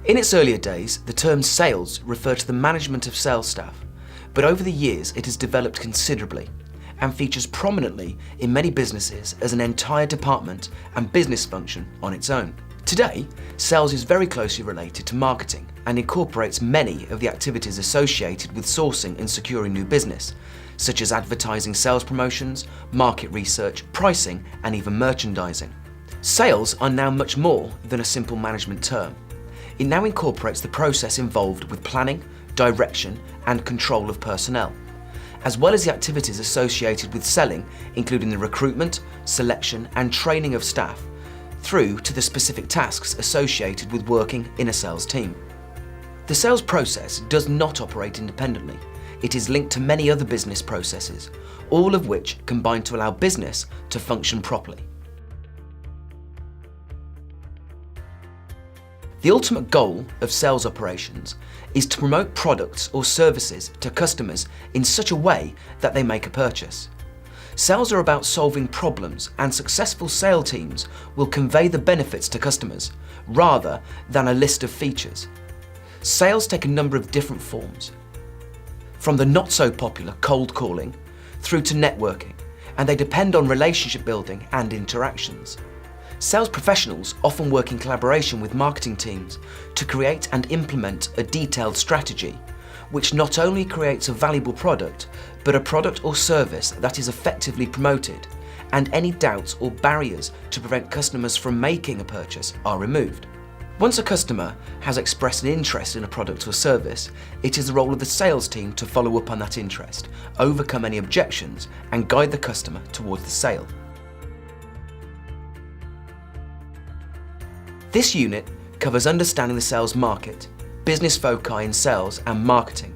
In its earlier days, the term sales referred to the management of sales staff, but over the years it has developed considerably and features prominently in many businesses as an entire department and business function on its own. Today, sales is very closely related to marketing and incorporates many of the activities associated with sourcing and securing new business, such as advertising, sales promotions, market research, pricing, and even merchandising. Sales are now much more than a simple management term. It now incorporates the process involved with planning, direction, and control of personnel, as well as the activities associated with selling, including the recruitment, selection, and training of staff, through to the specific tasks associated with working in a sales team. The sales process does not operate independently. It is linked to many other business processes, all of which combine to allow business to function properly. The ultimate goal of sales operations is to promote products or services to customers in such a way that they make a purchase. Sales are about solving problems, and successful sales teams will convey the benefits to customers rather than a list of features. Sales take a number of different forms, from the not so popular cold calling through to networking, and they depend on relationship building and interactions. Sales professionals often work in collaboration with marketing teams to create and implement a detailed strategy, which not only creates a valuable product, but a product or service that is effectively promoted, and any doubts or barriers to prevent customers from making a purchase are removed. Once a customer has expressed an interest in a product or service, it is the role of the sales team to follow up on that interest, overcome any objections, and guide the customer towards the sale. This unit covers understanding the sales market, business foci in sales and marketing,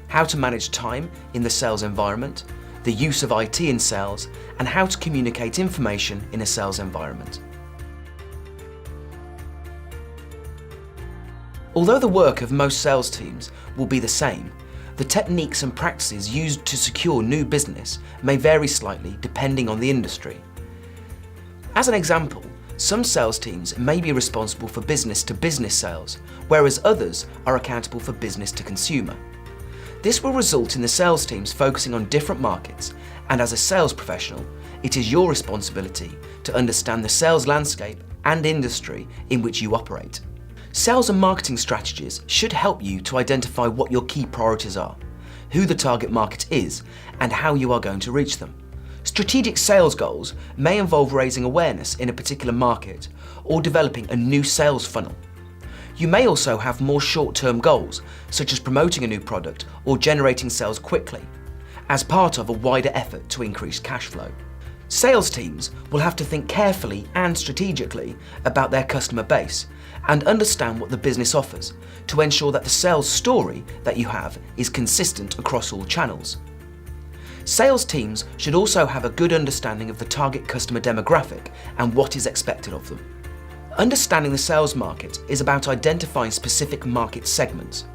how to manage time in the sales environment, the use of IT in sales, and how to communicate information in a sales environment. Although the work of most sales teams will be the same, the techniques and practices used to secure new business may vary slightly depending on the industry. As an example, some sales teams may be responsible for business-to-business sales, whereas others are accountable for business-to-consumer. This will result in the sales teams focusing on different markets, and as a sales professional, it is your responsibility to understand the sales landscape and industry in which you operate. Sales and marketing strategies should help you to identify what your key priorities are, who the target market is, and how you are going to reach them. Strategic sales goals may involve raising awareness in a particular market or developing a new sales funnel. You may also have more short-term goals, such as promoting a new product or generating sales quickly, as part of a wider effort to increase cash flow. Sales teams will have to think carefully and strategically about their customer base and understand what the business offers to ensure that the sales story that you have is consistent across all channels. Sales teams should also have a good understanding of the target customer demographic and what is expected of them. Understanding the sales market is about identifying specific market segments.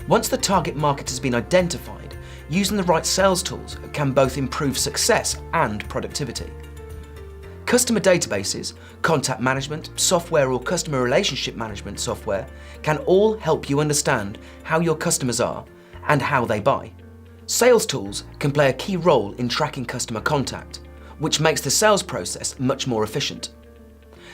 Once the target market has been identified, using the right sales tools can both improve success and productivity. Customer databases, contact management, software or customer relationship management software can all help you understand how your customers are and how they buy. Sales tools can play a key role in tracking customer contact, which makes the sales process much more efficient.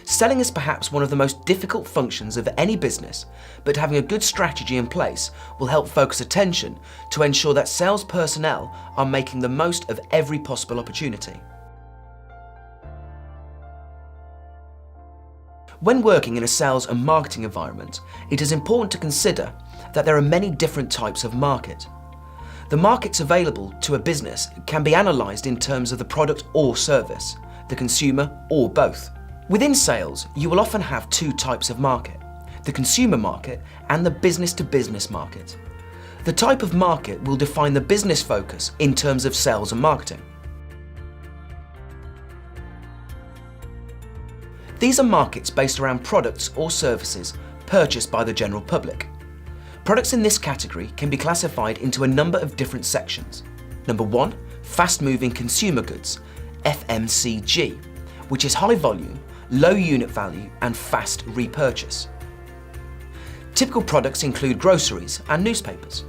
Selling is perhaps one of the most difficult functions of any business, but having a good strategy in place will help focus attention to ensure that sales personnel are making the most of every possible opportunity. When working in a sales and marketing environment, it is important to consider that there are many different types of market. The markets available to a business can be analysed in terms of the product or service, the consumer, or both. Within sales, you will often have two types of market, the consumer market and the business-to-business market. The type of market will define the business focus in terms of sales and marketing. These are markets based around products or services purchased by the general public. Products in this category can be classified into a number of different sections. Number 1, fast-moving consumer goods, FMCG, which is high volume, low unit value and fast repurchase. Typical products include groceries and newspapers.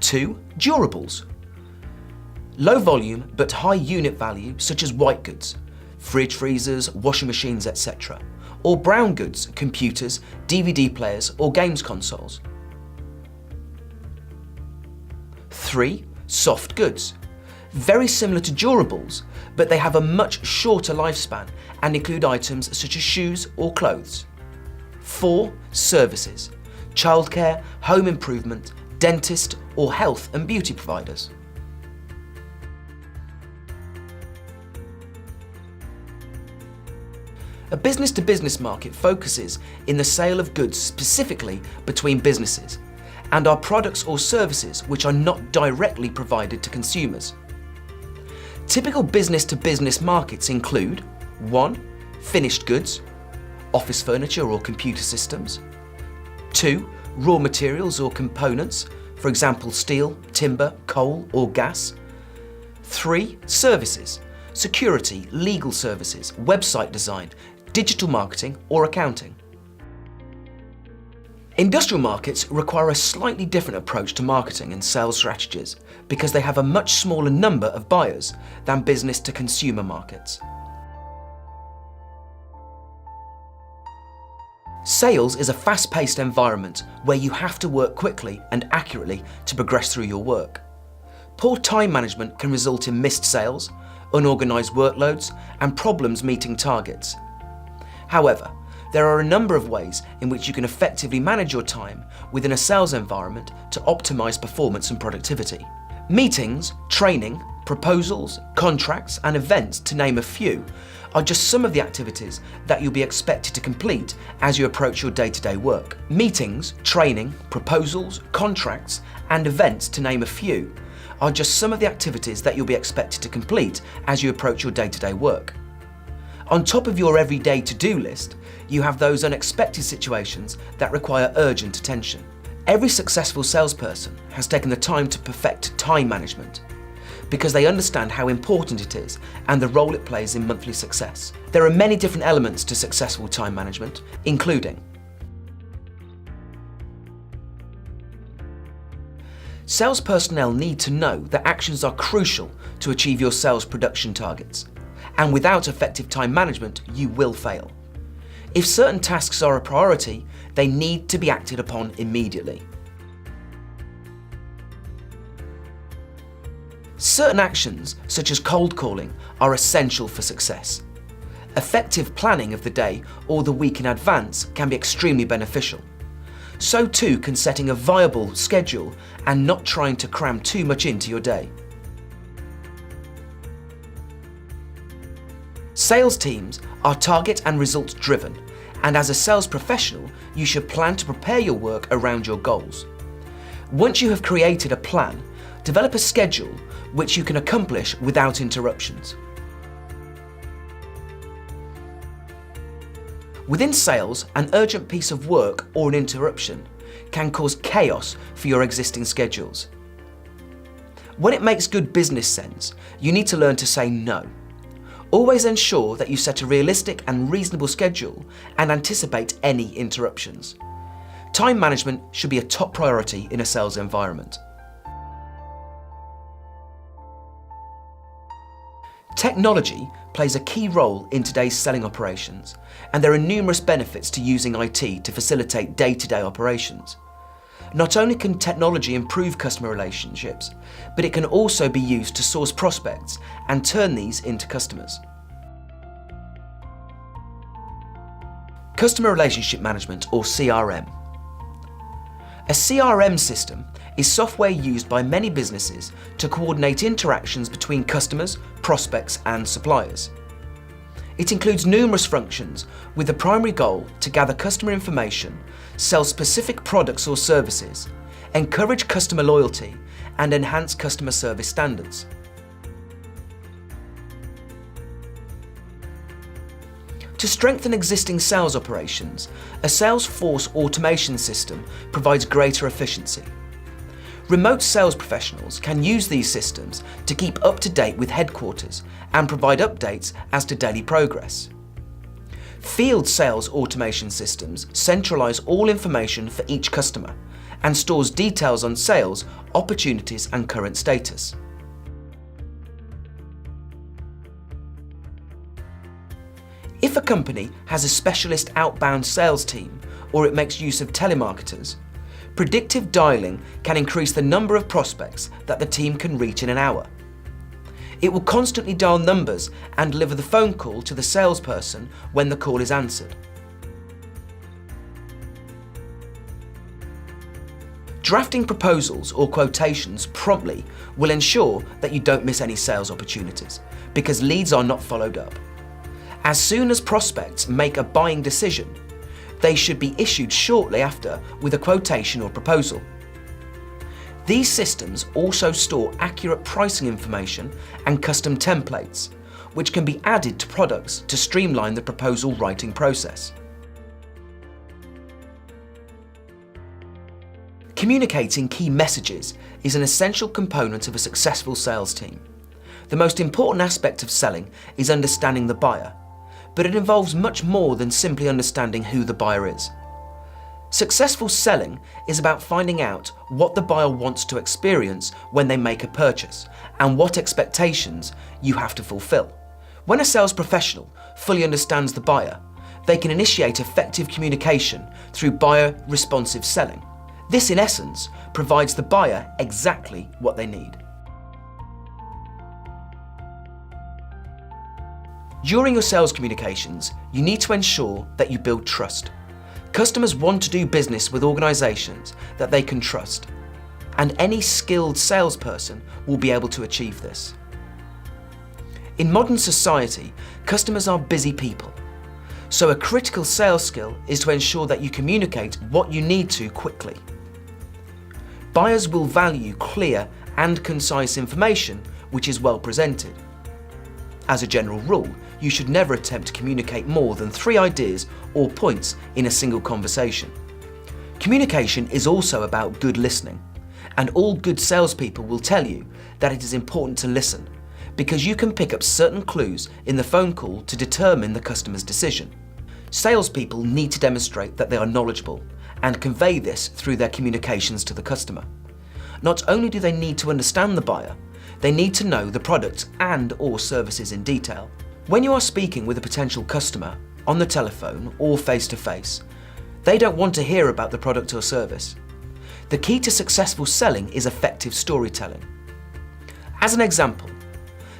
2. Durables. Low volume but high unit value such as white goods, fridge freezers, washing machines, etc. Or brown goods, computers, DVD players or games consoles. 3. Soft goods. Very similar to durables, but they have a much shorter lifespan and include items such as shoes or clothes. 4. Services. Childcare, home improvement, dentist or health and beauty providers. A business-to-business market focuses in the sale of goods specifically between businesses and are products or services which are not directly provided to consumers. Typical business-to-business markets include 1. Finished goods, office furniture or computer systems. 2. Raw materials or components, for example steel, timber, coal or gas. 3. Services, security, legal services, website design, digital marketing or accounting. Industrial markets require a slightly different approach to marketing and sales strategies because they have a much smaller number of buyers than business-to-consumer markets. Sales is a fast-paced environment where you have to work quickly and accurately to progress through your work. Poor time management can result in missed sales, unorganised workloads, and problems meeting targets. However, there are a number of ways in which you can effectively manage your time within a sales environment to optimise performance and productivity. Meetings, training, proposals, contracts, and events, to name a few, are just some of the activities that you'll be expected to complete as you approach your day-to-day work. Meetings, training, proposals, contracts, and events, to name a few, are just some of the activities that you'll be expected to complete as you approach your day-to-day work. On top of your everyday to-do list, you have those unexpected situations that require urgent attention. Every successful salesperson has taken the time to perfect time management because they understand how important it is and the role it plays in monthly success. There are many different elements to successful time management, including sales personnel need to know that actions are crucial to achieve your sales production targets, and without effective time management, you will fail. If certain tasks are a priority, they need to be acted upon immediately. Certain actions, such as cold calling, are essential for success. Effective planning of the day or the week in advance can be extremely beneficial. So too can setting a viable schedule and not trying to cram too much into your day. Sales teams are target and result driven, and as a sales professional, you should plan to prepare your work around your goals. Once you have created a plan, develop a schedule which you can accomplish without interruptions. Within sales, an urgent piece of work or an interruption can cause chaos for your existing schedules. When it makes good business sense, you need to learn to say no. Always ensure that you set a realistic and reasonable schedule and anticipate any interruptions. Time management should be a top priority in a sales environment. Technology plays a key role in today's selling operations, and there are numerous benefits to using IT to facilitate day-to-day operations. Not only can technology improve customer relationships, but it can also be used to source prospects and turn these into customers. Customer Relationship Management, or CRM. A CRM system is software used by many businesses to coordinate interactions between customers, prospects, and suppliers. It includes numerous functions with the primary goal to gather customer information, sell specific products or services, encourage customer loyalty, and enhance customer service standards. To strengthen existing sales operations, a Salesforce automation system provides greater efficiency. Remote sales professionals can use these systems to keep up to date with headquarters and provide updates as to daily progress. Field sales automation systems centralize all information for each customer and stores details on sales, opportunities, and current status. If a company has a specialist outbound sales team or it makes use of telemarketers, predictive dialing can increase the number of prospects that the team can reach in an hour. It will constantly dial numbers and deliver the phone call to the salesperson when the call is answered. Drafting proposals or quotations promptly will ensure that you don't miss any sales opportunities because leads are not followed up. As soon as prospects make a buying decision, they should be issued shortly after with a quotation or proposal. These systems also store accurate pricing information and custom templates, which can be added to products to streamline the proposal writing process. Communicating key messages is an essential component of a successful sales team. The most important aspect of selling is understanding the buyer, but it involves much more than simply understanding who the buyer is. Successful selling is about finding out what the buyer wants to experience when they make a purchase and what expectations you have to fulfill. When a sales professional fully understands the buyer, they can initiate effective communication through buyer-responsive selling. This, in essence, provides the buyer exactly what they need. During your sales communications, you need to ensure that you build trust. Customers want to do business with organizations that they can trust, and any skilled salesperson will be able to achieve this. In modern society, customers are busy people, so a critical sales skill is to ensure that you communicate what you need to quickly. Buyers will value clear and concise information which is well presented. As a general rule, you should never attempt to communicate more than 3 ideas or points in a single conversation. Communication is also about good listening, and all good salespeople will tell you that it is important to listen, because you can pick up certain clues in the phone call to determine the customer's decision. Salespeople need to demonstrate that they are knowledgeable and convey this through their communications to the customer. Not only do they need to understand the buyer, they need to know the product and/or services in detail. When you are speaking with a potential customer on the telephone or face-to-face, they don't want to hear about the product or service. The key to successful selling is effective storytelling. As an example,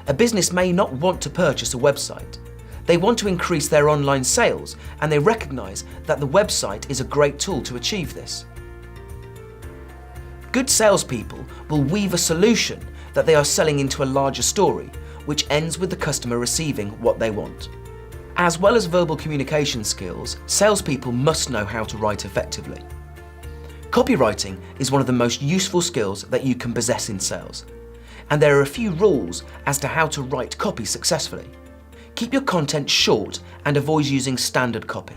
a business may not want to purchase a website. They want to increase their online sales, and they recognize that the website is a great tool to achieve this. Good salespeople will weave a solution that they are selling into a larger story, which ends with the customer receiving what they want. As well as verbal communication skills, salespeople must know how to write effectively. Copywriting is one of the most useful skills that you can possess in sales, and there are a few rules as to how to write copy successfully. Keep your content short and avoid using standard copy.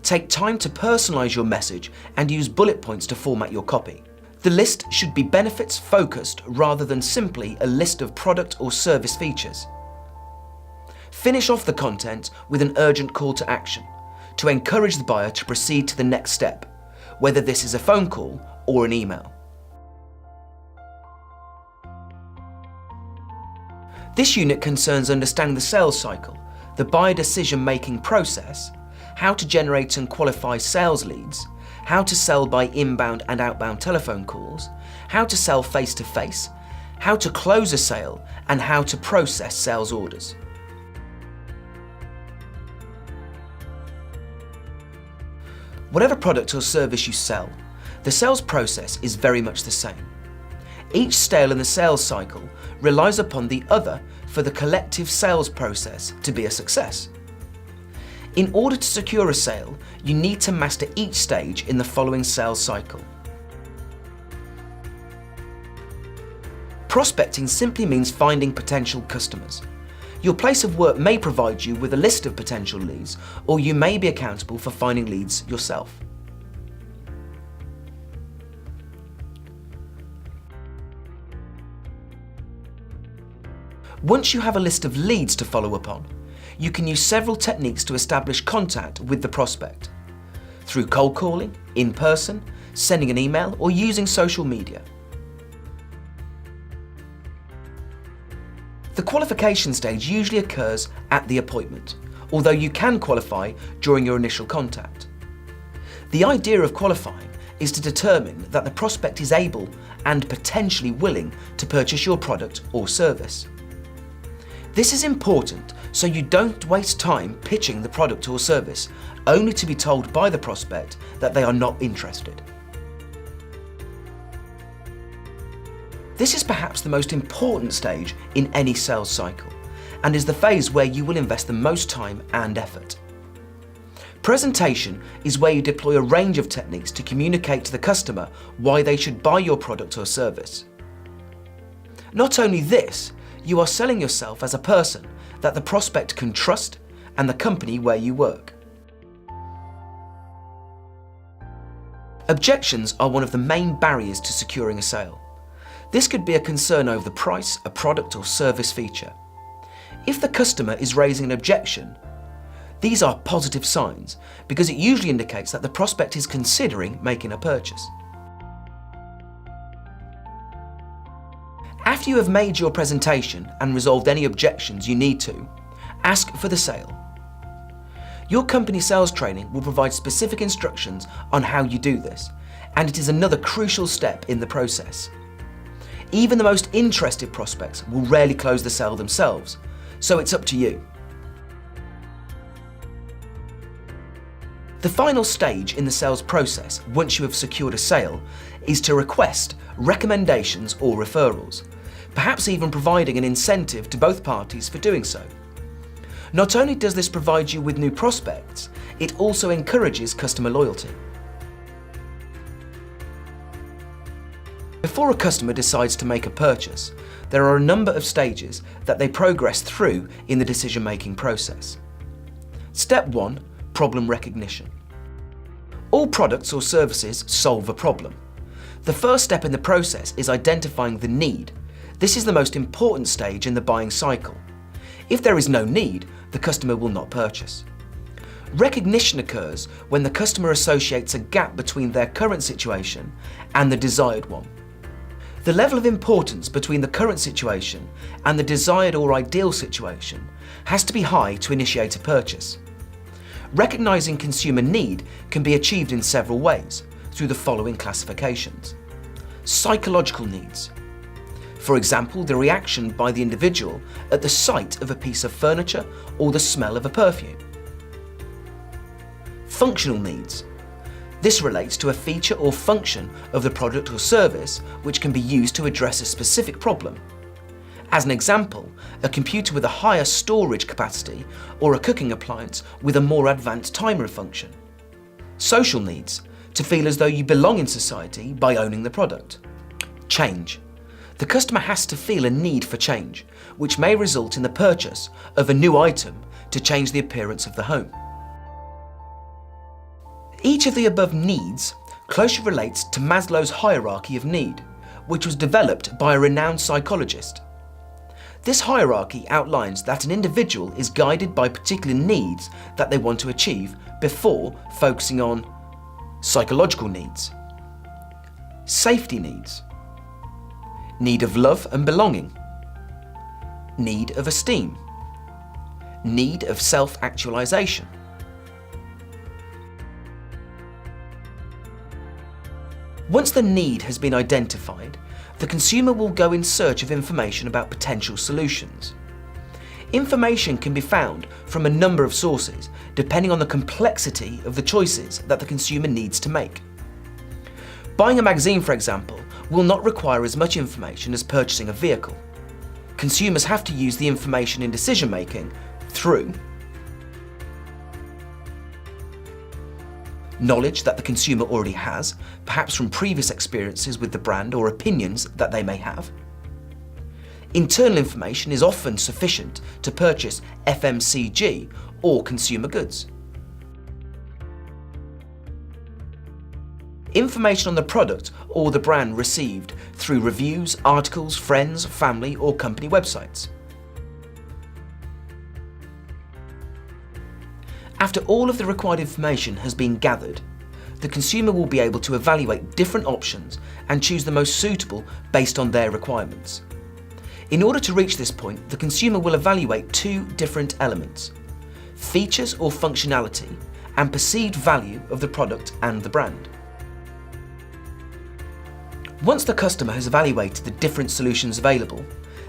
Take time to personalize your message and use bullet points to format your copy. The list should be benefits focused rather than simply a list of product or service features. Finish off the content with an urgent call to action to encourage the buyer to proceed to the next step, whether this is a phone call or an email. This unit concerns understanding the sales cycle, the buyer decision-making process, how to generate and qualify sales leads, how to sell by inbound and outbound telephone calls, how to sell face-to-face, how to close a sale, and how to process sales orders. Whatever product or service you sell, the sales process is very much the same. Each sale in the sales cycle relies upon the other for the collective sales process to be a success. In order to secure a sale, you need to master each stage in the following sales cycle. Prospecting simply means finding potential customers. Your place of work may provide you with a list of potential leads, or you may be accountable for finding leads yourself. Once you have a list of leads to follow up on, you can use several techniques to establish contact with the prospect, through cold calling, in person, sending an email, or using social media. The qualification stage usually occurs at the appointment, although you can qualify during your initial contact. The idea of qualifying is to determine that the prospect is able and potentially willing to purchase your product or service. This is important so you don't waste time pitching the product or service only to be told by the prospect that they are not interested. This is perhaps the most important stage in any sales cycle and is the phase where you will invest the most time and effort. Presentation is where you deploy a range of techniques to communicate to the customer why they should buy your product or service. Not only this, you are selling yourself as a person that the prospect can trust and the company where you work. Objections are one of the main barriers to securing a sale. This could be a concern over the price, a product or service feature. If the customer is raising an objection, these are positive signs because it usually indicates that the prospect is considering making a purchase. After you have made your presentation and resolved any objections you need to, ask for the sale. Your company sales training will provide specific instructions on how you do this, and it is another crucial step in the process. Even the most interested prospects will rarely close the sale themselves, so it's up to you. The final stage in the sales process, once you have secured a sale, is to request recommendations or referrals, perhaps even providing an incentive to both parties for doing so. Not only does this provide you with new prospects, it also encourages customer loyalty. Before a customer decides to make a purchase, there are a number of stages that they progress through in the decision-making process. Step 1. Problem recognition. All products or services solve a problem. The first step in the process is identifying the need. This is the most important stage in the buying cycle. If there is no need, the customer will not purchase. Recognition occurs when the customer associates a gap between their current situation and the desired one. The level of importance between the current situation and the desired or ideal situation has to be high to initiate a purchase. Recognizing consumer need can be achieved in several ways through the following classifications. Psychological needs. For example, the reaction by the individual at the sight of a piece of furniture or the smell of a perfume. Functional needs. This relates to a feature or function of the product or service which can be used to address a specific problem. As an example, a computer with a higher storage capacity or a cooking appliance with a more advanced timer function. Social needs, to feel as though you belong in society by owning the product. Change. The customer has to feel a need for change, which may result in the purchase of a new item to change the appearance of the home. Each of the above needs closely relates to Maslow's hierarchy of need, which was developed by a renowned psychologist. This hierarchy outlines that an individual is guided by particular needs that they want to achieve before focusing on psychological needs, safety needs, need of love and belonging, need of esteem, need of self-actualization. Once the need has been identified, the consumer will go in search of information about potential solutions. Information can be found from a number of sources, depending on the complexity of the choices that the consumer needs to make. Buying a magazine, for example, will not require as much information as purchasing a vehicle. Consumers have to use the information in decision-making through knowledge that the consumer already has, perhaps from previous experiences with the brand or opinions that they may have. Internal information is often sufficient to purchase FMCG or consumer goods. Information on the product or the brand received through reviews, articles, friends, family or company websites. After all of the required information has been gathered, the consumer will be able to evaluate different options and choose the most suitable based on their requirements. In order to reach this point, the consumer will evaluate two different elements: features or functionality, and perceived value of the product and the brand. Once the customer has evaluated the different solutions available,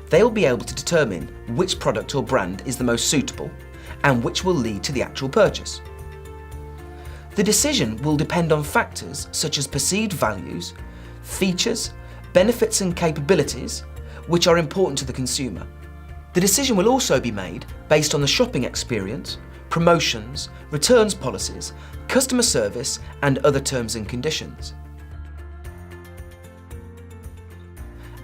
they will be able to determine which product or brand is the most suitable and which will lead to the actual purchase. The decision will depend on factors such as perceived values, features, benefits and capabilities, which are important to the consumer. The decision will also be made based on the shopping experience, promotions, returns policies, customer service, and other terms and conditions.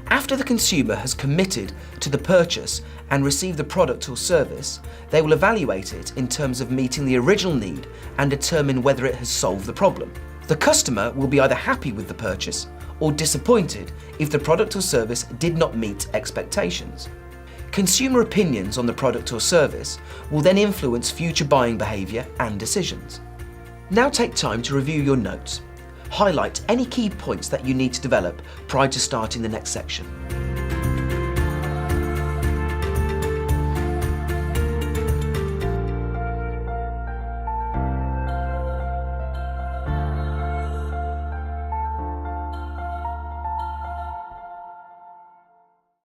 After the consumer has committed to the purchase and received the product or service, they will evaluate it in terms of meeting the original need and determine whether it has solved the problem. The customer will be either happy with the purchase or disappointed if the product or service did not meet expectations. Consumer opinions on the product or service will then influence future buying behaviour and decisions. Now take time to review your notes. Highlight any key points that you need to develop prior to starting the next section.